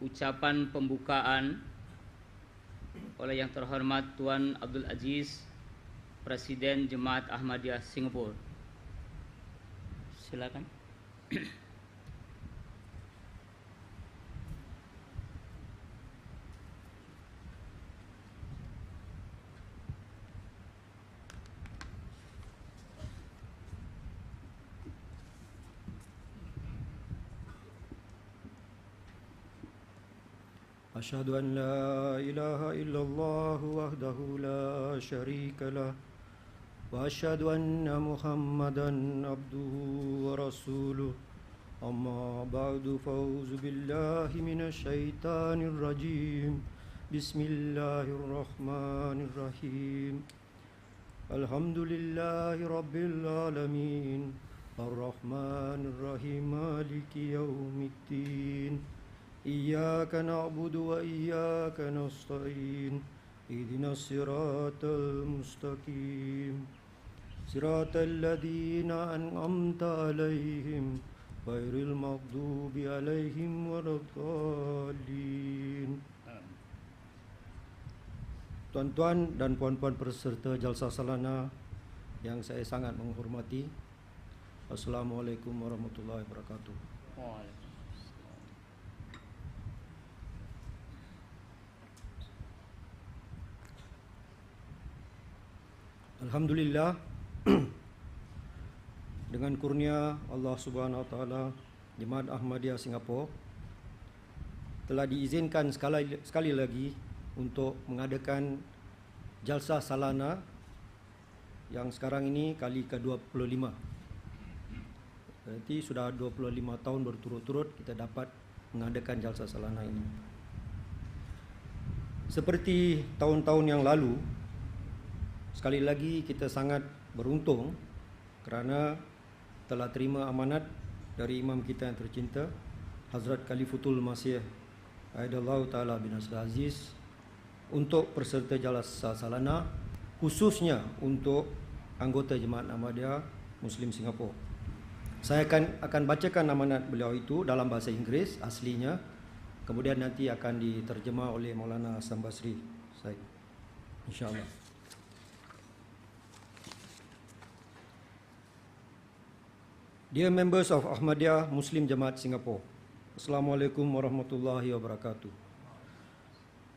ucapan pembukaan oleh Yang Terhormat Tuan Abdul Aziz, Presiden Jemaat Ahmadiyah Singapura. Silakan. أشهد أن لا إله إلا الله وحده لا شريك له وأشهد أن محمدا عبده ورسوله أما بعد فأعوذ بالله من الشيطان الرجيم بسم الله الرحمن الرحيم الحمد لله رب العالمين الرحمن الرحيم مالك يوم الدين إياك نعبد وإياك نستعين اهدنا الصراط المستقيم صراط الذين أنعمت عليهم غير المغضوب عليهم ولا الضالين. Tuan-tuan dan puan-puan peserta Jalsah Salana yang saya sangat menghormati, Assalamualaikum warahmatullahi wabarakatuh. Alhamdulillah, dengan kurnia Allah Subhanahu Wa Taala, Jemaat Ahmadiyah Singapura telah diizinkan sekali lagi untuk mengadakan Jalsah Salana yang sekarang ini kali ke-25. Berarti sudah 25 tahun berturut-turut kita dapat mengadakan Jalsah Salana ini. Seperti tahun-tahun yang lalu, sekali lagi kita sangat beruntung kerana telah terima amanat dari imam kita yang tercinta, Hazrat Khalifatul Masih Aidallahu Ta'ala bin Abdul Aziz, untuk peserta Jalsah Salana, khususnya untuk anggota Jemaat Ahmadiyah Muslim Singapura. Saya akan bacakan amanat beliau itu dalam bahasa Inggeris aslinya, kemudian nanti akan diterjemah oleh Maulana Hasan Basri, insyaAllah. Dear members of Ahmadiyah Muslim Jamaat Singapore, Assalamualaikum warahmatullahi wabarakatuh.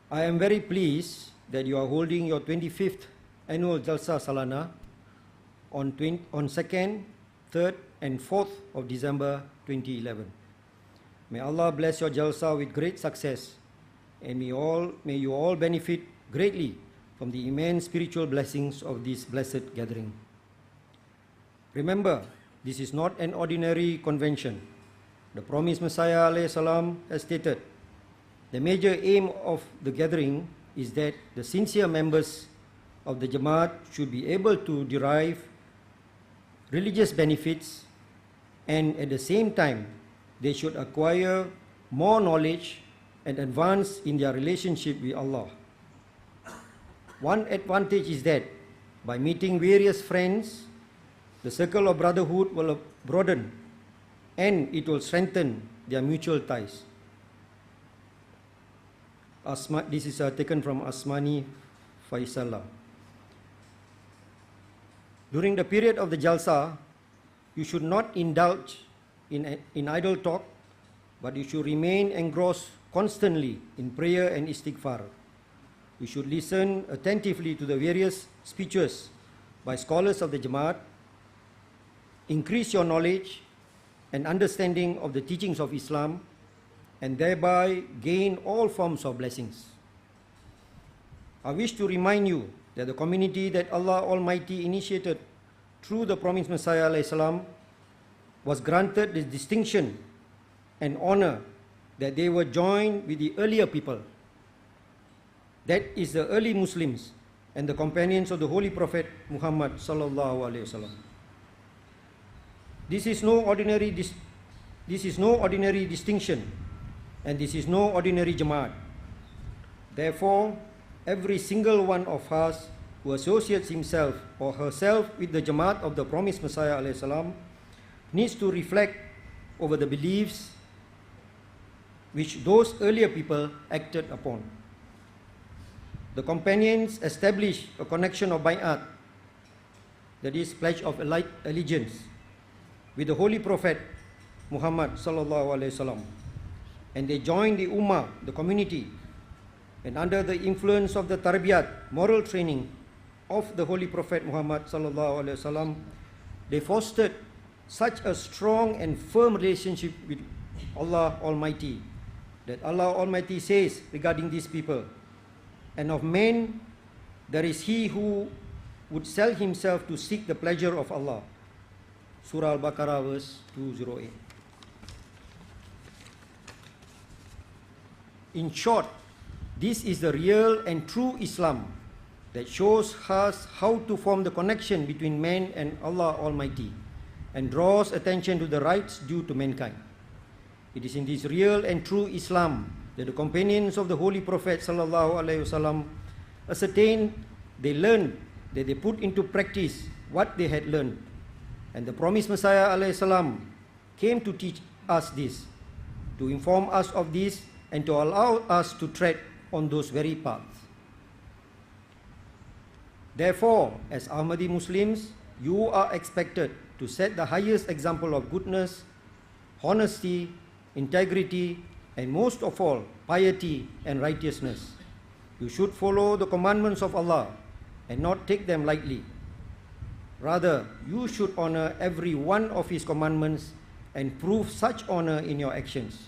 I am very pleased that you are holding your 25th annual Jalsah Salana on 2nd, 3rd and 4th of December 2011. May Allah bless your Jalsah with great success, and may you all benefit greatly from the immense spiritual blessings of this blessed gathering. Remember, this is not an ordinary convention. The promised Messiah ﷺ has stated, the major aim of the gathering is that the sincere members of the Jamaat should be able to derive religious benefits, and at the same time they should acquire more knowledge and advance in their relationship with Allah. One advantage is that by meeting various friends, the circle of brotherhood will broaden and it will strengthen their mutual ties. This is taken from Asmani Faisallah. During the period of the Jalsah, you should not indulge in idle talk, but you should remain engrossed constantly in prayer and istighfar. You should listen attentively to the various speeches by scholars of the Jamaat, increase your knowledge and understanding of the teachings of Islam, and thereby gain all forms of blessings. I wish to remind you that the community that Allah Almighty initiated through the promised Messiah ﷺ was granted this distinction and honor that they were joined with the earlier people, that is the early Muslims and the companions of the Holy Prophet Muhammad sallallahu alaihi wasallam. This is no ordinary distinction, and this is no ordinary Jamaat. Therefore, every single one of us who associates himself or herself with the Jamaat of the promised Messiah ﷺ needs to reflect over the beliefs which those earlier people acted upon. The companions established a connection of bay'at, that is pledge of allegiance, with the Holy Prophet Muhammad sallallahu alaihi wasallam, and they joined the ummah, the community, and under the influence of the tarbiyat, moral training of the Holy Prophet Muhammad sallallahu alaihi wasallam, they fostered such a strong and firm relationship with Allah Almighty, that Allah Almighty says regarding these people, and of men there is he who would sell himself to seek the pleasure of Allah. Surah Al-Baqarah verse 208. In short, this is the real and true Islam that shows us how to form the connection between man and Allah Almighty, and draws attention to the rights due to mankind. It is in this real and true Islam that the companions of the Holy Prophet sallallahu alaihi wasallam ascertained, they learned, that they put into practice what they had learned, and the promised Messiah alaihi salam came to teach us this, to inform us of this, and to allow us to tread on those very paths. Therefore, as Ahmadi Muslims, you are expected to set the highest example of goodness, honesty, integrity, and most of all, piety and righteousness. You should follow the commandments of Allah and not take them lightly. Rather, you should honor every one of His commandments and prove such honor in your actions.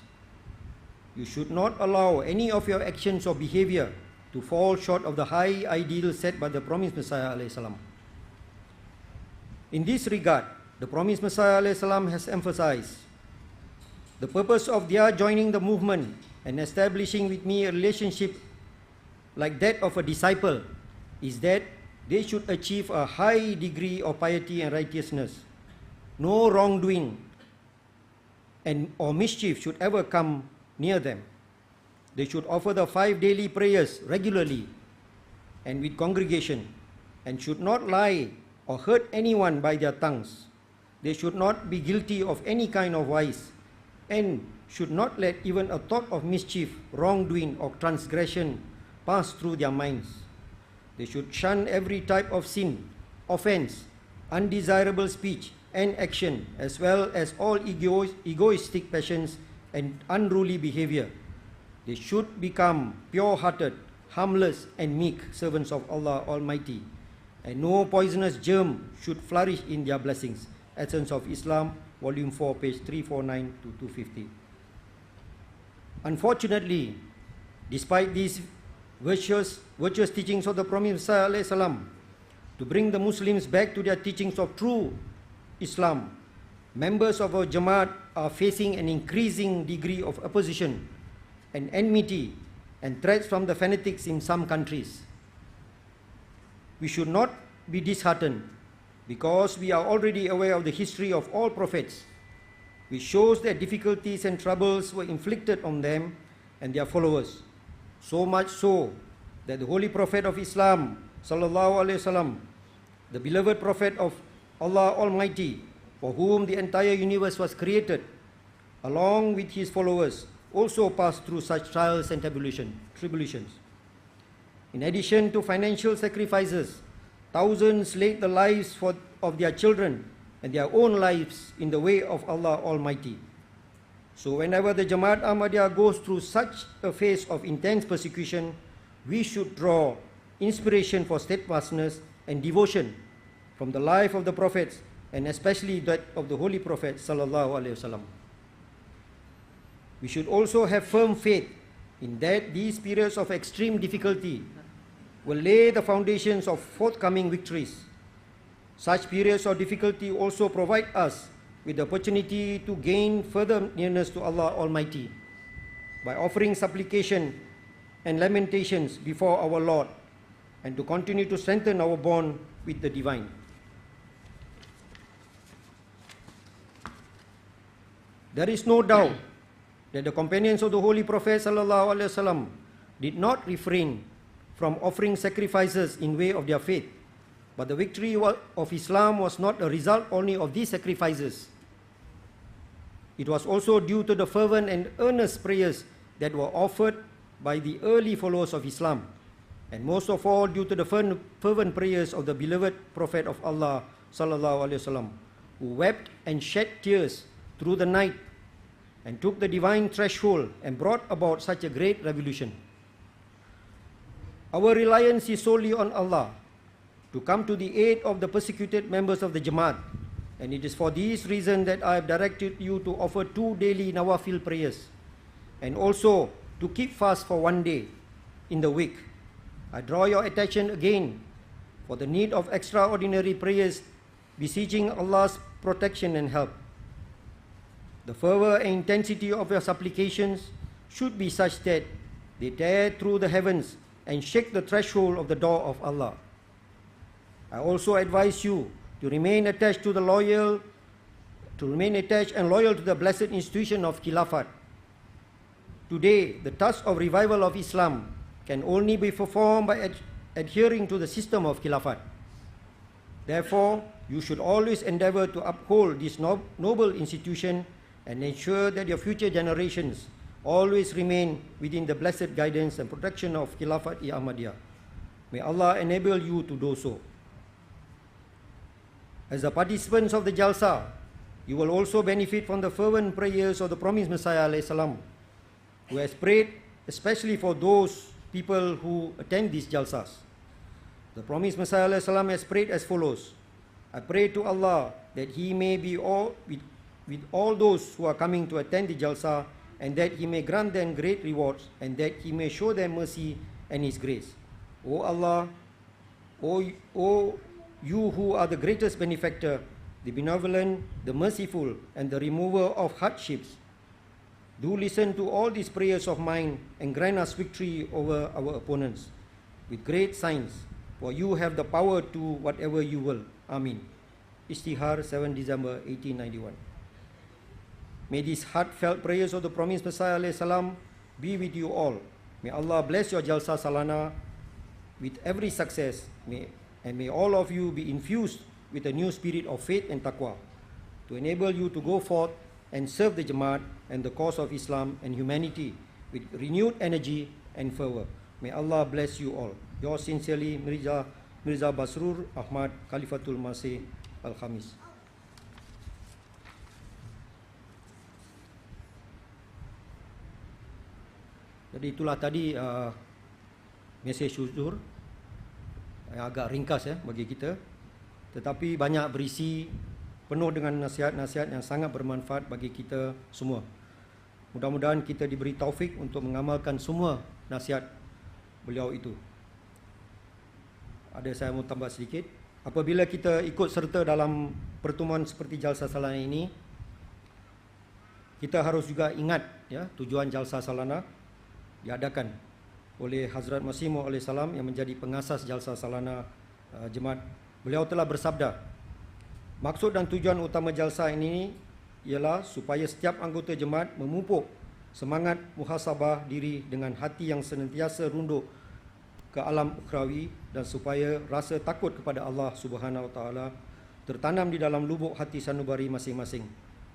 You should not allow any of your actions or behavior to fall short of the high ideal set by the promised Messiah alayhi salam. In this regard, the promised Messiah alayhi salam has emphasized the purpose of their joining the movement and establishing with me a relationship like that of a disciple is that they should achieve a high degree of piety and righteousness. No wrongdoing or mischief should ever come near them. They should offer the 5 daily prayers regularly and with congregation, and should not lie or hurt anyone by their tongues. They should not be guilty of any kind of vice, and should not let even a thought of mischief, wrongdoing, or transgression pass through their minds. They should shun every type of sin, offense, undesirable speech and action, as well as all egoistic passions and unruly behavior. They should become pure-hearted, harmless, and meek servants of Allah Almighty, and no poisonous germ should flourish in their blessings. Essence of Islam, Volume 4, page 349 to 250. Unfortunately, despite these virtuous teachings of the Prophet Messiah alayhi salam, to bring the Muslims back to their teachings of true Islam, members of our Jamaat are facing an increasing degree of opposition and enmity and threats from the fanatics in some countries. We should not be disheartened, because we are already aware of the history of all prophets, which shows that difficulties and troubles were inflicted on them and their followers. So much so that the Holy Prophet of Islam, sallallahu alaihi wasallam, the beloved Prophet of Allah Almighty, for whom the entire universe was created, along with his followers, also passed through such trials and tribulations. In addition to financial sacrifices, thousands laid the lives of their children and their own lives in the way of Allah Almighty. So whenever the Jamaat Ahmadiyah goes through such a phase of intense persecution, we should draw inspiration for steadfastness and devotion from the life of the prophets, and especially that of the Holy Prophet sallallahu alaihi wasallam. We should also have firm faith in that these periods of extreme difficulty will lay the foundations of forthcoming victories. Such periods of difficulty also provide us with the opportunity to gain further nearness to Allah Almighty by offering supplication and lamentations before our Lord, and to continue to strengthen our bond with the Divine. There is no doubt that the companions of the Holy Prophet sallallahu alaihi wasallam did not refrain from offering sacrifices in way of their faith, but the victory of Islam was not a result only of these sacrifices. It was also due to the fervent and earnest prayers that were offered by the early followers of Islam, and most of all due to the fervent prayers of the beloved Prophet of Allah sallallahu alaihi wasallam, who wept and shed tears through the night and took the divine threshold and brought about such a great revolution. Our reliance is solely on Allah to come to the aid of the persecuted members of the Jamaat, and it is for this reason that I have directed you to offer 2 daily nawafil prayers and also to keep fast for 1 day in the week. I draw your attention again for the need of extraordinary prayers, beseeching Allah's protection and help. The fervor and intensity of your supplications should be such that they tear through the heavens and shake the threshold of the door of Allah. I also advise you to remain attached and loyal to the blessed institution of Khilafat. Today, the task of revival of Islam can only be performed by adhering to the system of Khilafat. Therefore, you should always endeavor to uphold this noble institution and ensure that your future generations always remain within the blessed guidance and protection of Khilafat-i Ahmadiyah. May Allah enable you to do so. As the participants of the Jalsa, you will also benefit from the fervent prayers of the promised Messiah alayhi salam, who has prayed especially for those people who attend these Jalsas. The promised Messiah alayhi salam has prayed as follows: I pray to Allah that He may be with all those who are coming to attend the Jalsa, and that He may grant them great rewards, and that He may show them mercy and His grace. O Allah, O you who are the greatest benefactor, the benevolent, the merciful, and the remover of hardships, do listen to all these prayers of mine and grant us victory over our opponents with great signs, for you have the power to whatever you will. Amin. Istihar, 7 December 1891. May these heartfelt prayers of the promised Messiah alayhi salam be with you all. May Allah bless your Jalsa Salana with every success, and may all of you be infused with a new spirit of faith and taqwa to enable you to go forth and serve the Jamaat and the cause of Islam and humanity with renewed energy and fervor. May Allah bless you all. Yours sincerely, Mirza Basrur Ahmad, Khalifatul Masih Al-Khamis. Jadi itulah tadi mesej syukur yang agak ringkas bagi kita, tetapi banyak berisi, penuh dengan nasihat-nasihat yang sangat bermanfaat bagi kita semua. Mudah-mudahan kita diberi taufik untuk mengamalkan semua nasihat beliau itu. Saya mau tambah sedikit. Apabila kita ikut serta dalam pertemuan seperti Jalsa Salana ini, kita harus juga ingat tujuan Jalsa Salana diadakan oleh Hazrat Masih Maud alaihi salam yang menjadi pengasas Jalsa Salana Jemaat. Beliau telah bersabda, maksud dan tujuan utama Jalsa ini ialah supaya setiap anggota jemaat memupuk semangat muhasabah diri dengan hati yang senantiasa runduk ke alam ukhrawi, dan supaya rasa takut kepada Allah Subhanahu Wa Taala tertanam di dalam lubuk hati sanubari masing-masing,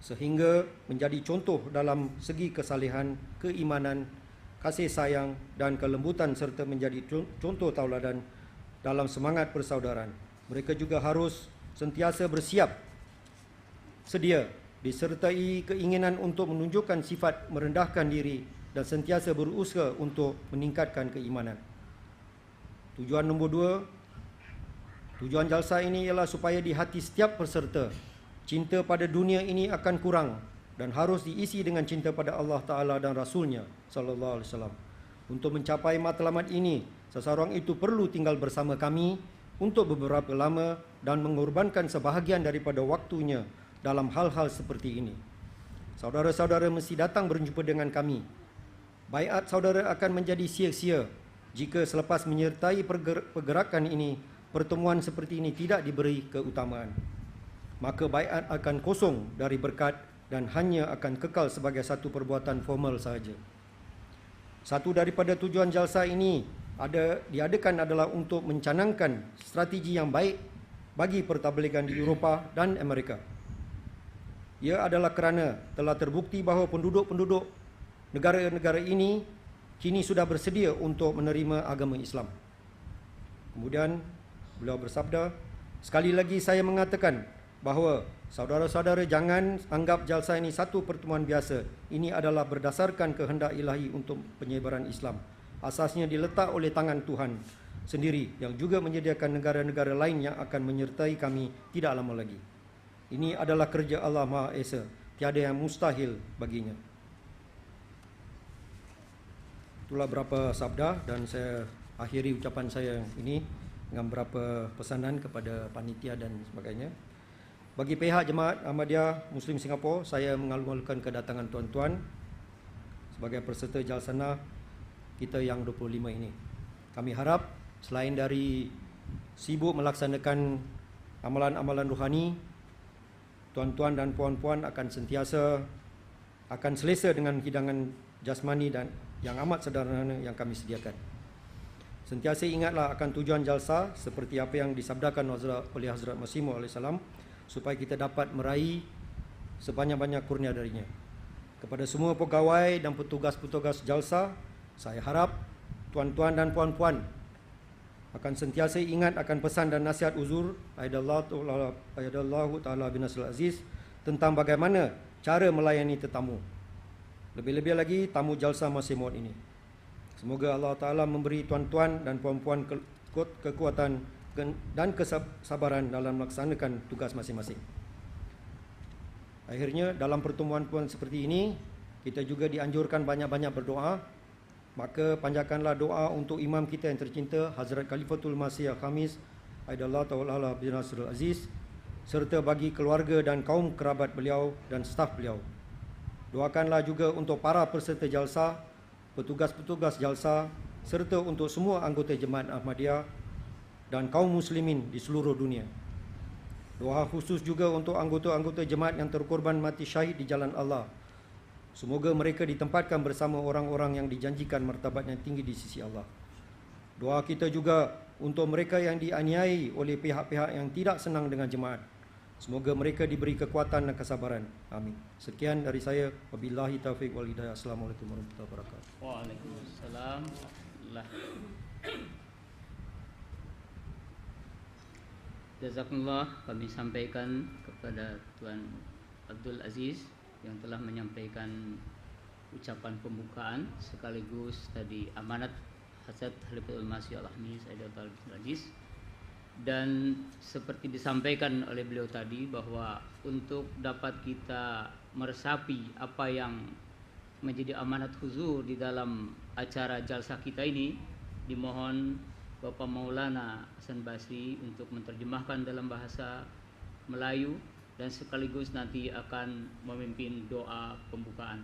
sehingga menjadi contoh dalam segi kesalehan, keimanan, kasih sayang dan kelembutan, serta menjadi contoh tauladan dalam semangat persaudaraan. Mereka juga harus sentiasa bersiap sedia, disertai keinginan untuk menunjukkan sifat merendahkan diri dan sentiasa berusaha untuk meningkatkan keimanan. Tujuan nombor 2, tujuan Jalsa ini ialah supaya di hati setiap peserta cinta pada dunia ini akan kurang dan harus diisi dengan cinta pada Allah Ta'ala dan Rasulnya sallallahu alaihi wasallam. Untuk mencapai matlamat ini, seseorang itu perlu tinggal bersama kami untuk beberapa lama dan mengorbankan sebahagian daripada waktunya dalam hal-hal seperti ini. Saudara-saudara mesti datang berjumpa dengan kami. Baiat saudara akan menjadi sia-sia jika selepas menyertai pergerakan ini, pertemuan seperti ini tidak diberi keutamaan. Maka baiat akan kosong dari berkat dan hanya akan kekal sebagai satu perbuatan formal sahaja. Satu daripada tujuan Jalsa ini diadakan adalah untuk mencanangkan strategi yang baik bagi pertabligan di Eropah dan Amerika. Ia adalah kerana telah terbukti bahawa penduduk-penduduk negara-negara ini kini sudah bersedia untuk menerima agama Islam. Kemudian beliau bersabda, sekali lagi saya mengatakan bahawa saudara-saudara jangan anggap jalsa ini satu pertemuan biasa. Ini adalah berdasarkan kehendak ilahi untuk penyebaran Islam. Asasnya diletak oleh tangan Tuhan sendiri yang juga menyediakan negara-negara lain yang akan menyertai kami tidak lama lagi. Ini adalah kerja Allah Maha Esa, tiada yang mustahil baginya. Itulah berapa sabda dan saya akhiri ucapan saya ini dengan beberapa pesanan kepada panitia dan sebagainya. Bagi pihak Jemaat Ahmadiyah Muslim Singapura, saya mengalu-alukan kedatangan tuan-tuan sebagai peserta jalsanah kita yang 25 ini. Kami harap selain dari sibuk melaksanakan amalan-amalan rohani, tuan-tuan dan puan-puan akan sentiasa akan selesa dengan hidangan jasmani dan yang amat sederhana yang kami sediakan. Sentiasa ingatlah akan tujuan jalsa seperti apa yang disabdakan oleh Hazrat Masih Maud alaihissalam, supaya kita dapat meraih sebanyak-banyak kurnia darinya. Kepada semua pegawai dan petugas-petugas jalsa, saya harap tuan-tuan dan puan-puan akan sentiasa ingat akan pesan dan nasihat uzur ayadallahu ta'ala bin Nasrul Aziz tentang bagaimana cara melayani tetamu. Lebih-lebih lagi tamu jalsa Masih Maud ini. Semoga Allah Ta'ala memberi tuan-tuan dan puan-puan kekuatan dan kesabaran dalam melaksanakan tugas masing-masing. Akhirnya dalam pertemuan seperti ini, kita juga dianjurkan banyak-banyak berdoa. Maka panjatkanlah doa untuk imam kita yang tercinta Hazrat Khalifatul Masih Al-Khamis Aidallah Ta'ala bin Nasrul Aziz, serta bagi keluarga dan kaum kerabat beliau dan staf beliau. Doakanlah juga untuk para peserta jalsa, petugas-petugas jalsa, serta untuk semua anggota Jemaat Ahmadiyah dan kaum muslimin di seluruh dunia. Doa khusus juga untuk anggota-anggota jemaat yang terkorban mati syahid di jalan Allah. Semoga mereka ditempatkan bersama orang-orang yang dijanjikan martabat yang tinggi di sisi Allah. Doa kita juga untuk mereka yang dianiayai oleh pihak-pihak yang tidak senang dengan jemaat. Semoga mereka diberi kekuatan dan kesabaran. Amin. Sekian dari saya. Wabillahi taufiq wal hidayah. Assalamualaikum warahmatullahi wabarakatuh. Waalaikumsalam. Jazakumullah, kami sampaikan kepada Tuan Abdul Aziz yang telah menyampaikan ucapan pembukaan sekaligus tadi amanat Hazrat Khalifatul Masih Al-Khamis Aidallah bin Aziz. Dan seperti disampaikan oleh beliau tadi bahwa untuk dapat kita meresapi apa yang menjadi amanat huzur di dalam acara jalsa kita ini, dimohon Bapak Maulana Hasan Basri untuk menerjemahkan dalam bahasa Melayu dan sekaligus nanti akan memimpin doa pembukaan.